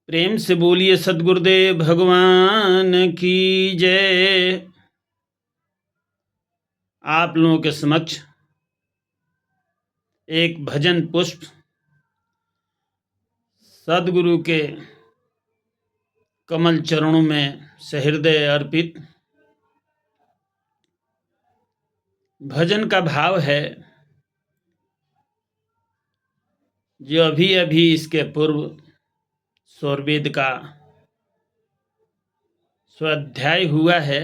प्रेम से बोलिए सद्गुरुदेव भगवान की जय। आप लोगों के समक्ष एक भजन पुष्प सद्गुरु के कमल चरणों में सहृदय अर्पित। भजन का भाव है, जो अभी अभी इसके पूर्व स्वरवेद का स्वाध्याय हुआ है,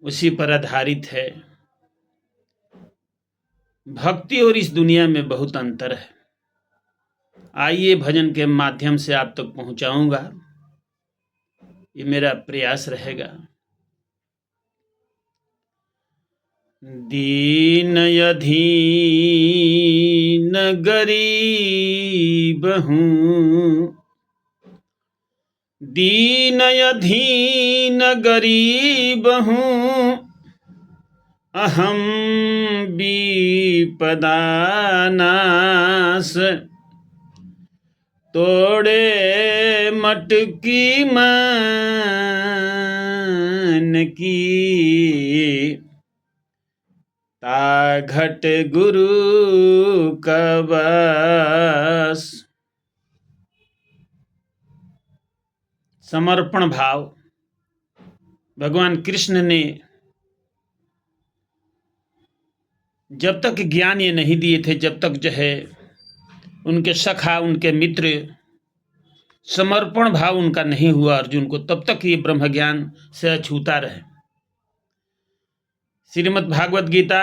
उसी पर आधारित है। भक्ति और इस दुनिया में बहुत अंतर है। आइए भजन के माध्यम से आप तक पहुंचाऊंगा, ये मेरा प्रयास रहेगा। दीन अधीन गरीब हूँ, दीन अधीन गरीब हूँ, अहम विपदानाश। तोड़े मटकी मन की, ताघट गुरु कबस। समर्पण भाव भगवान कृष्ण ने जब तक ज्ञान ये नहीं दिए थे, जब तक जो है उनके सखा, उनके मित्र समर्पण भाव उनका नहीं हुआ अर्जुन को, तब तक ये ब्रह्म ज्ञान से अछूता रहे। श्रीमद् भागवत गीता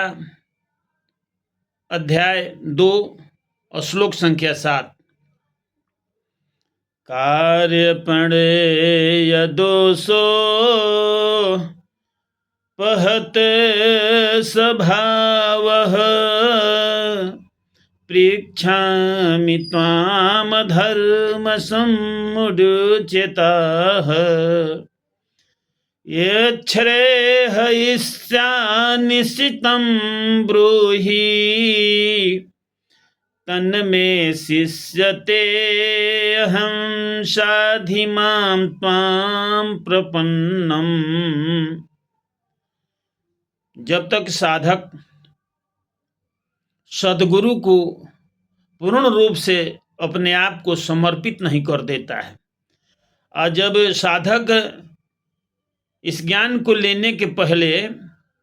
अध्याय 2 और श्लोक संख्या 7। कार्य पड़े दोषो पहत स्वभावः, पृच्छामि त्वाम धर्म समुचिताः। यच्छ्रेयस्यानिश्चितं ब्रूहि, तन्मे शिष्यते अहं साधिमां त्वां प्रपन्नम्। जब तक साधक सद्गुरु को पूर्ण रूप से अपने आप को समर्पित नहीं कर देता है, और जब साधक इस ज्ञान को लेने के पहले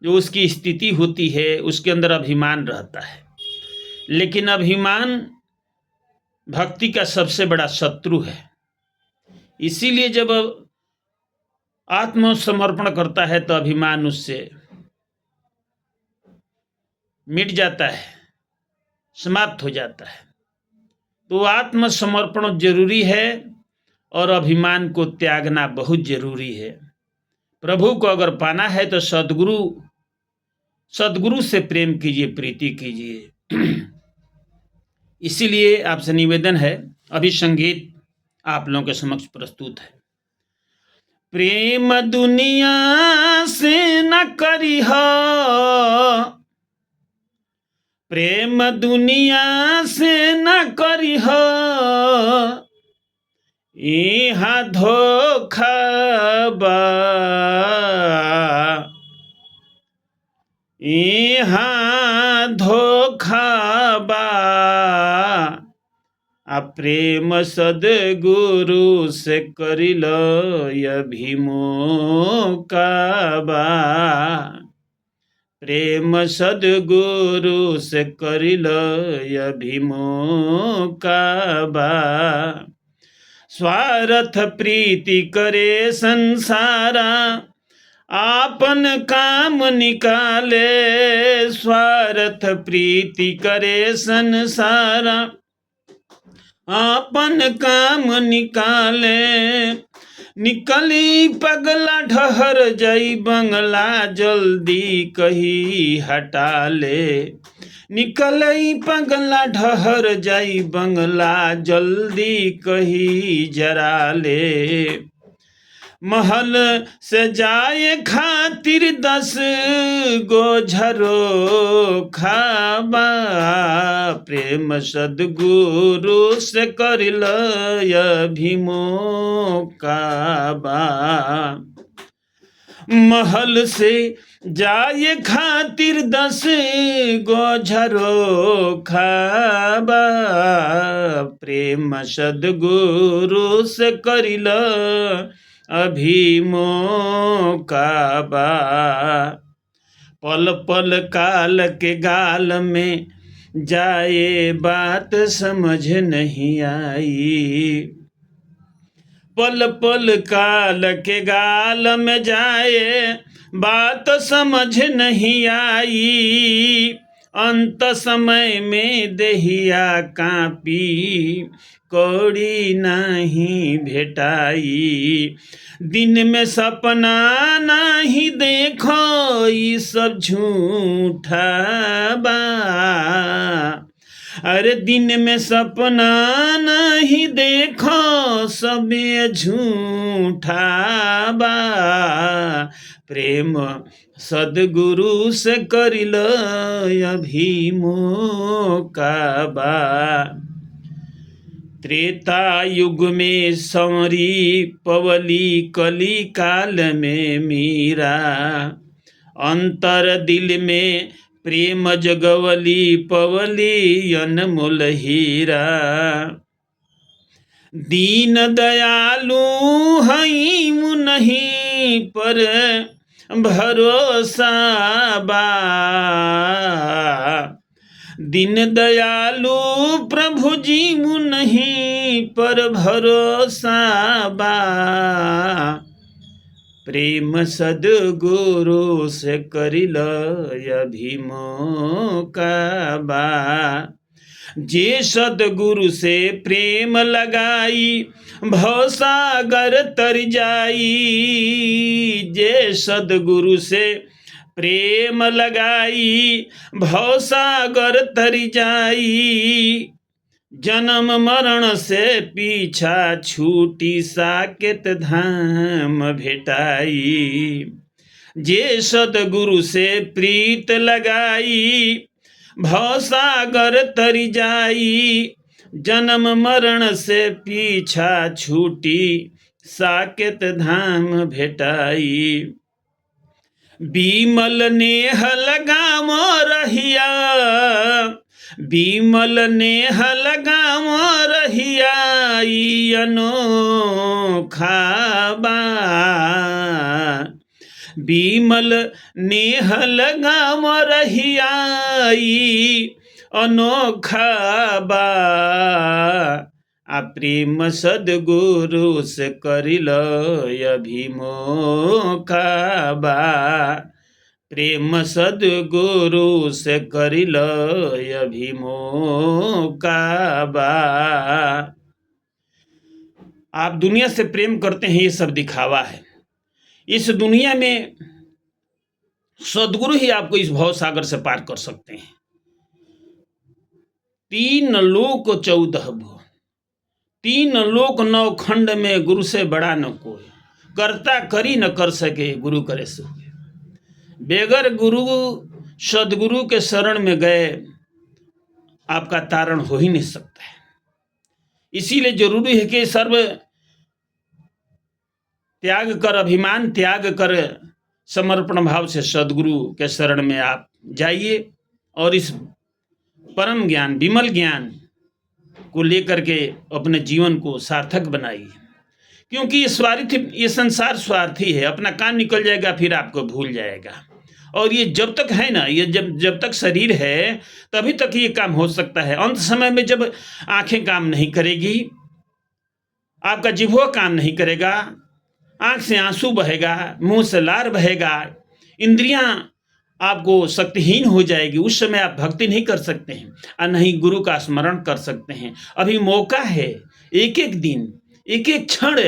जो उसकी स्थिति होती है, उसके अंदर अभिमान रहता है। लेकिन अभिमान भक्ति का सबसे बड़ा शत्रु है। इसीलिए जब आत्मसमर्पण करता है तो अभिमान उससे मिट जाता है, समाप्त हो जाता है। तो आत्मसमर्पण जरूरी है और अभिमान को त्यागना बहुत जरूरी है। प्रभु को अगर पाना है तो सद्गुरु से प्रेम कीजिए, प्रीति कीजिए। इसीलिए आपसे निवेदन है, अभी संगीत आप लोगों के समक्ष प्रस्तुत है। प्रेम दुनिया से न करिह, प्रेम दुनिया से न करिह, इहाँ धोखा बा, इहाँ धोखा बा। आ प्रेम सद्गुरु से करिल अभिमोका बा, प्रेम सद्गुरु से करिल अभिमोका बा। स्वार्थ प्रीति करे संसारा, आपन काम निकाले। स्वार्थ प्रीति करे संसारा, आपन काम निकाले। निकली पगला ढहर जाई बंगला, जल्दी कही हटा ले। निकलई पगला ढहर जाई बंगला, जल्दी कही जरा ले। महल से जाए खातिर 10 गो झरोखाबा, प्रेम सद्गुरु से करिल अभिमोकाबा। महल से जाए खातिर 10 गो झरोखाबा, प्रेम सद्गुरु से करिल अभिमोकाबा। पल पल काल के गाल में जाए बात समझ नहीं आई, पल पल काल के गाल में जाए बात समझ नहीं आई। अंत समय में देहिया कापी कौड़ी नहीं भेटाई। दिन में सपना नहीं देखो ये सब झूठा बा, अरे दिन में सपना नहीं देखो सब झूठा बा, प्रेम सद्गुरु से करिल अभिमोकाबा। त्रेता युग में संवरी पवली, कली काल में मीरा, अंतर दिल में प्रेम जगवली, पवली अनमोल हीरा। दीन दयालु हई नहीं पर भरोसा बा, दीन दयालु प्रभु जी नहीं पर भरोसा बा, प्रेम सद्गुरु से करिल अभिमोकाबा। जे सद्गुरु से प्रेम लगाई भवसागर तर जाई, जे सद्गुरु से प्रेम लगाई भवसागर तर जाई। जन्म मरण से पीछा छूटी साकेत धाम भेटाई। जे सद्गुरु से प्रीत लगाई भवसागर तरी जाई। जन्म मरण से पीछा छूटी साकेत धाम भेटाई। बीमल नेह लगाम रहिया, बीमल नेह लगाम रहिया ई अनोखा बा। बीमल नेह लगाम रहिया ई अनोखा बा। आ प्रेम सद्गुरु से करिल अभिमोकाबा। प्रेम सद्गुरु से करिल अभिमोकाबा। आप दुनिया से प्रेम करते हैं, ये सब दिखावा है। इस दुनिया में सद्गुरु ही आपको इस भव सागर से पार कर सकते हैं। 3 लोक 14 भुवन, 3 लोक 9 खंड में गुरु से बड़ा न कोई। करता करी न कर सके गुरु करे सो। बेगर गुरु सद्गुरु के शरण में गए आपका तारण हो ही नहीं सकता है। इसीलिए जरूरी है कि सर्व त्याग कर, अभिमान त्याग कर समर्पण भाव से सद्गुरु के शरण में आप जाइए और इस परम ज्ञान, विमल ज्ञान को लेकर के अपने जीवन को सार्थक बनाइए। क्योंकि ये संसार स्वार्थी है। अपना काम निकल जाएगा फिर आपको भूल जाएगा। और ये जब तक है ना, ये जब तक शरीर है तभी तक ये काम हो सकता है। अंत समय में जब आंखें काम नहीं करेगी, आपका जिह्वा काम नहीं करेगा, आंख से आंसू बहेगा, मुंह से लार बहेगा, इंद्रियां आपको शक्तिहीन हो जाएगी। उस समय आप भक्ति नहीं कर सकते हैं और नहीं गुरु का स्मरण कर सकते हैं। अभी मौका है, एक एक दिन, एक एक क्षण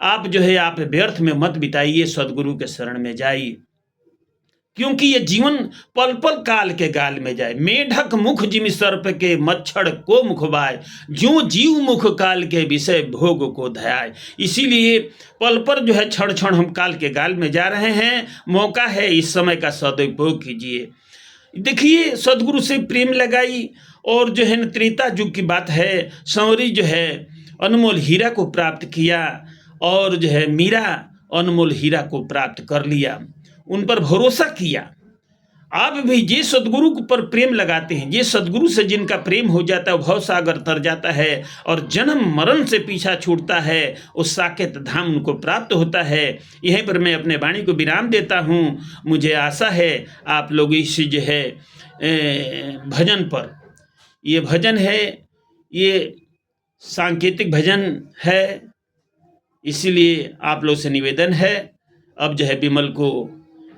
आप जो है आप व्यर्थ में मत बिताइए, सद्गुरु के शरण में जाइए। क्योंकि ये जीवन पल पल काल के गाल में जाए। मेढक मुख जिमि सर्प के, मच्छर को मुख बाय, ज्यों जीव मुख काल के, विषय भोग को धयाय। इसीलिए पल पर जो है क्षण क्षण हम काल के गाल में जा रहे हैं, मौका है, इस समय का सदुपयोग कीजिए। देखिए, सदगुरु से प्रेम लगाई और जो है न त्रेता युग की बात है, संवरी जो है अनमोल हीरा को प्राप्त किया और जो है मीरा अनमोल हीरा को प्राप्त कर लिया, उन पर भरोसा किया। आप भी ये सदगुरु पर प्रेम लगाते हैं, ये सदगुरु से जिनका प्रेम हो जाता है, भव सागर तर जाता है और जन्म मरण से पीछा छूटता है, उस साकेत धाम उनको प्राप्त होता है। यहीं पर मैं अपने वाणी को विराम देता हूँ। मुझे आशा है आप लोग इस जो है भजन पर, ये भजन है, ये सांकेतिक भजन है, इसीलिए आप लोग से निवेदन है, अब जो है विमल को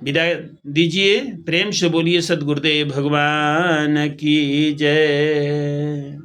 विदा दीजिए। प्रेम से बोलिए सद्गुरुदेव भगवान की जय।